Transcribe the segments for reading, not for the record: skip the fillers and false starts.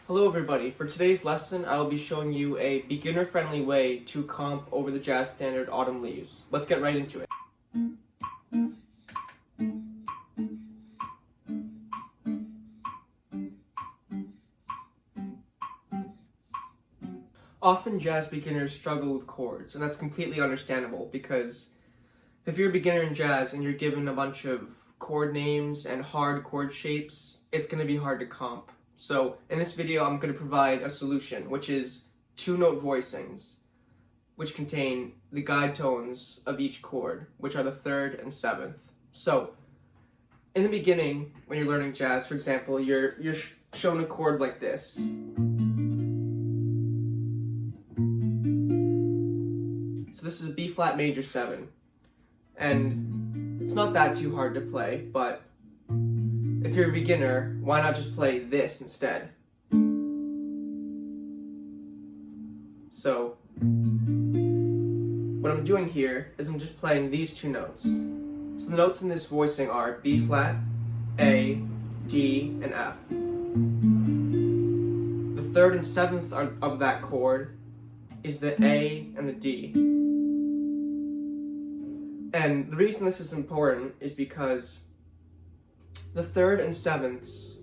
Hello everybody, for today's lesson I will be showing you a beginner-friendly way to comp over the jazz standard Autumn Leaves. Let's get right into it. Often jazz beginners struggle with chords, and that's completely understandable because if you're a beginner in jazz and you're given a bunch of chord names and hard chord shapes, it's going to be hard to comp. So in this video, I'm going to provide a solution, which is two-note voicings, which contain the guide tones of each chord, which are the third and seventh. So in the beginning, when you're learning jazz, for example, you're shown a chord like this. So this is a B flat major 7. And it's not that too hard to play, but if you're a beginner, why not just play this instead? So, what I'm doing here is I'm just playing these two notes. So the notes in this voicing are B flat, A, D, and F. The third and seventh of that chord is the A and the D. And the reason this is important is because the third and sevenths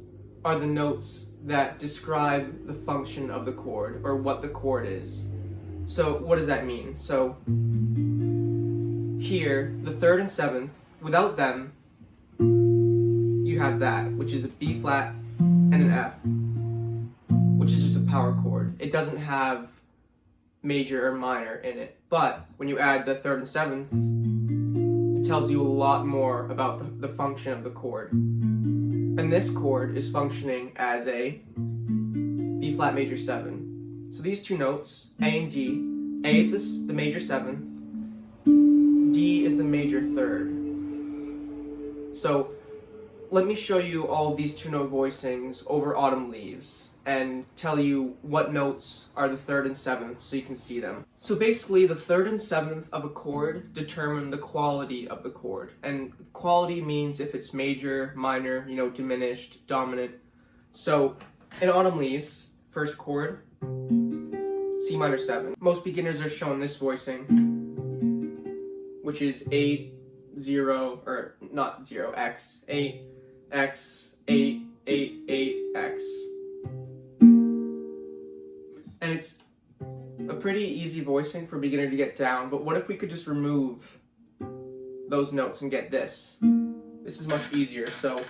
are the notes that describe the function of the chord, or what the chord is. So what does that mean? So here, the third and seventh, without them, you have that, which is a B flat and an F, which is just a power chord. It doesn't have major or minor in it. But when you add the third and seventh, tells you a lot more about the function of the chord. And this chord is functioning as a B flat major 7. So these two notes, A and D, A is the major 7th, D is the major 3rd. So let me show you all of these two-note voicings over Autumn Leaves and tell you what notes are the third and seventh so you can see them. So basically, the third and seventh of a chord determine the quality of the chord. And quality means if it's major, minor, diminished, dominant. So in Autumn Leaves, first chord, C minor 7. Most beginners are shown this voicing, which is 8, 0, or not 0, X, 8, X, 8, 8, 8, X. And it's a pretty easy voicing for a beginner to get down, but what if we could just remove those notes and get this? This is much easier. So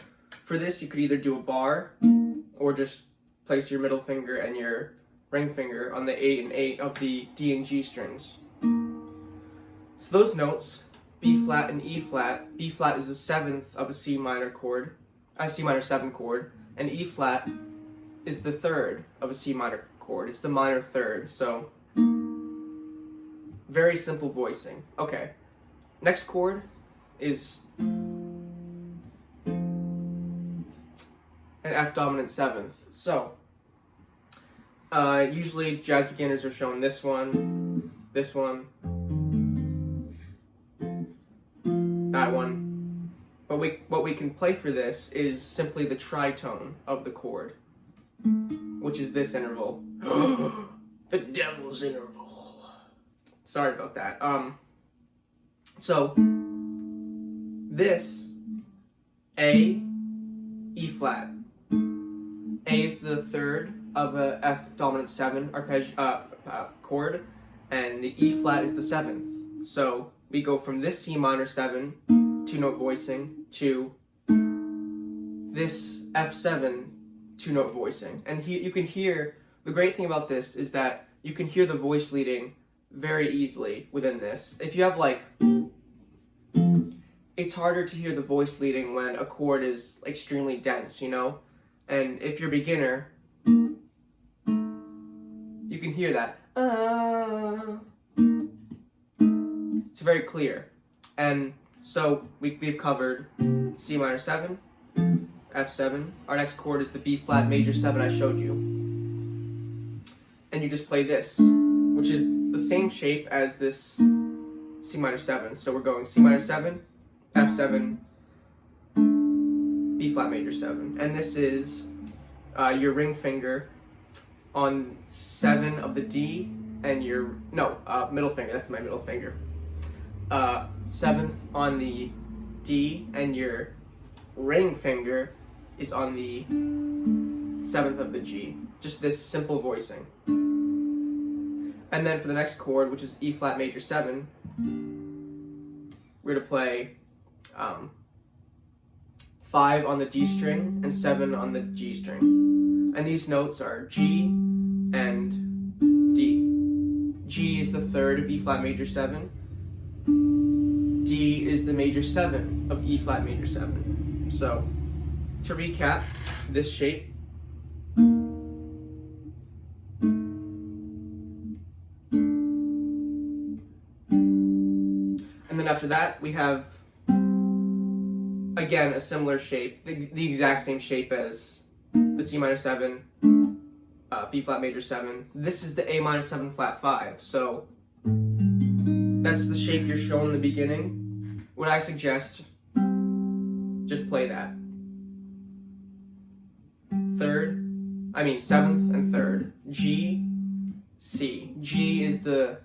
for this, you could either do a bar, or just place your middle finger and your ring finger on the 8 and 8 of the D and G strings. So those notes, B flat and E flat, B flat is the 7th of a C minor chord, a C minor 7 chord, and E flat is the 3rd of a C minor chord. It's the minor 3rd, so very simple voicing. Okay, next chord is an F dominant 7th. So usually jazz beginners are shown this one, that one. But what we can play for this is simply the tritone of the chord, which is this interval. The devil's interval. Sorry about that. So this A, E flat. A is the 3rd of a F dominant 7 chord, and the E flat is the 7th. So we go from this C minor 7 two-note voicing to this F7 two-note voicing. And you can hear, the great thing about this is that you can hear the voice leading very easily within this. If you have it's harder to hear the voice leading when a chord is extremely dense, And if you're a beginner, you can hear that. It's very clear. And so we've covered C minor 7, F7. Our next chord is the B flat major 7 I showed you. And you just play this, which is the same shape as this C minor 7. So we're going C minor 7, F7, B flat major 7. And this is your ring finger on 7 of the D, and your, no, middle finger, that's my middle finger. 7th on the D, and your ring finger is on the 7th of the G. Just this simple voicing. And then for the next chord, which is E flat major 7, we're going to play 5 on the D string and 7 on the G string. And these notes are G and D. G is the 3rd of E flat major 7. D is the major 7 of E flat major 7. So, to recap, this shape and then after that we have again a similar shape, the exact same shape as the C minor 7, B flat major 7. This is the A minor 7 flat 5, so that's the shape you're shown in the beginning. What I suggest, just play that. 7th and 3rd. G, C. G is the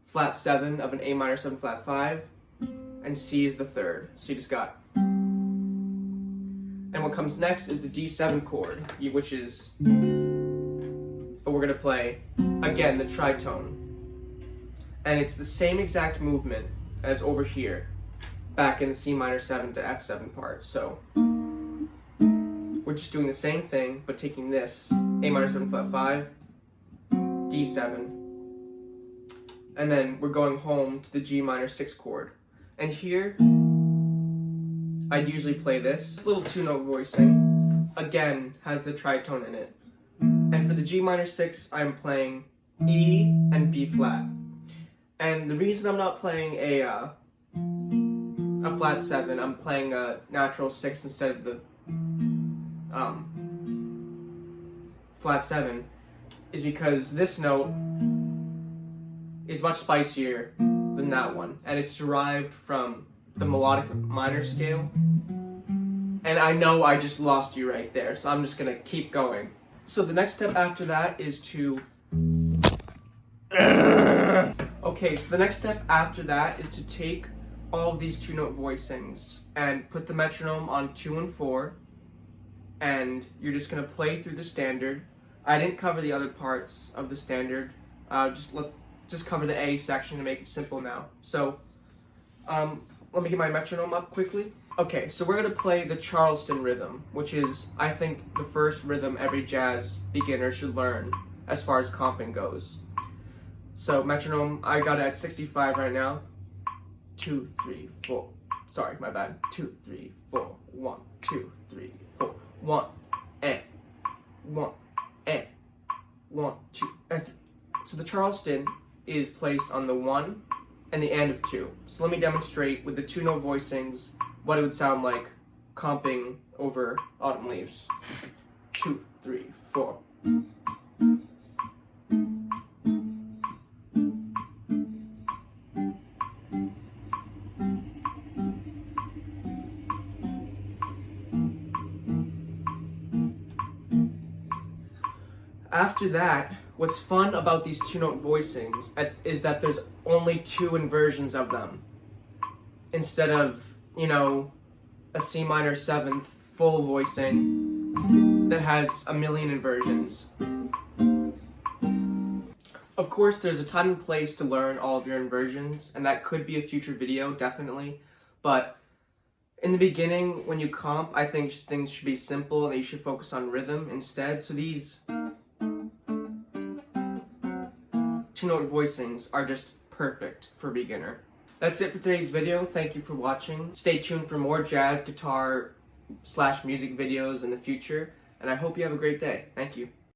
flat 7 of an A minor 7 flat 5, and C is the 3rd. So you just got. And what comes next is the D7 chord, which is, but we're gonna play, again, the tritone. And it's the same exact movement as over here, back in the C minor 7 to F7 part. So we're just doing the same thing, but taking this A minor 7 flat 5, D7, and then we're going home to the G minor 6 chord. And here, I'd usually play this. This little 2-note voicing, again, has the tritone in it. And for the G minor 6, I'm playing E and B flat. And the reason I'm not playing a flat 7, I'm playing a natural 6 instead of the flat 7, is because this note is much spicier than that one, and it's derived from the melodic minor scale. And I know I just lost you right there, so I'm just gonna keep going. So the next step after that is to okay, so the next step after that is to take all of these 2-note voicings and put the metronome on 2 and 4, and you're just gonna play through the standard. I didn't cover the other parts of the standard. Let's cover the A section to make it simple now. So, let me get my metronome up quickly. Okay, so we're gonna play the Charleston rhythm, which is, I think, the first rhythm every jazz beginner should learn as far as comping goes. So metronome, I got it at 65 right now. 2, 3, 4. Sorry, my bad. 2, 3, 4. 1, 2, 3, 4. 1, and 1, and 1, 2, and 3. So the Charleston is placed on the 1 and the and of 2. So let me demonstrate with the 2-note voicings what it would sound like comping over Autumn Leaves. 2, 3, 4. After that, what's fun about these 2-note voicings is that there's only 2 inversions of them, instead of, a C minor 7th full voicing that has a million inversions. Of course, there's a time and place to learn all of your inversions, and that could be a future video, definitely, but in the beginning, when you comp, I think things should be simple and you should focus on rhythm instead. So these 2-note voicings are just perfect for a beginner. That's it for today's video. Thank you for watching. Stay tuned for more jazz, guitar / music videos in the future, and I hope you have a great day. Thank you.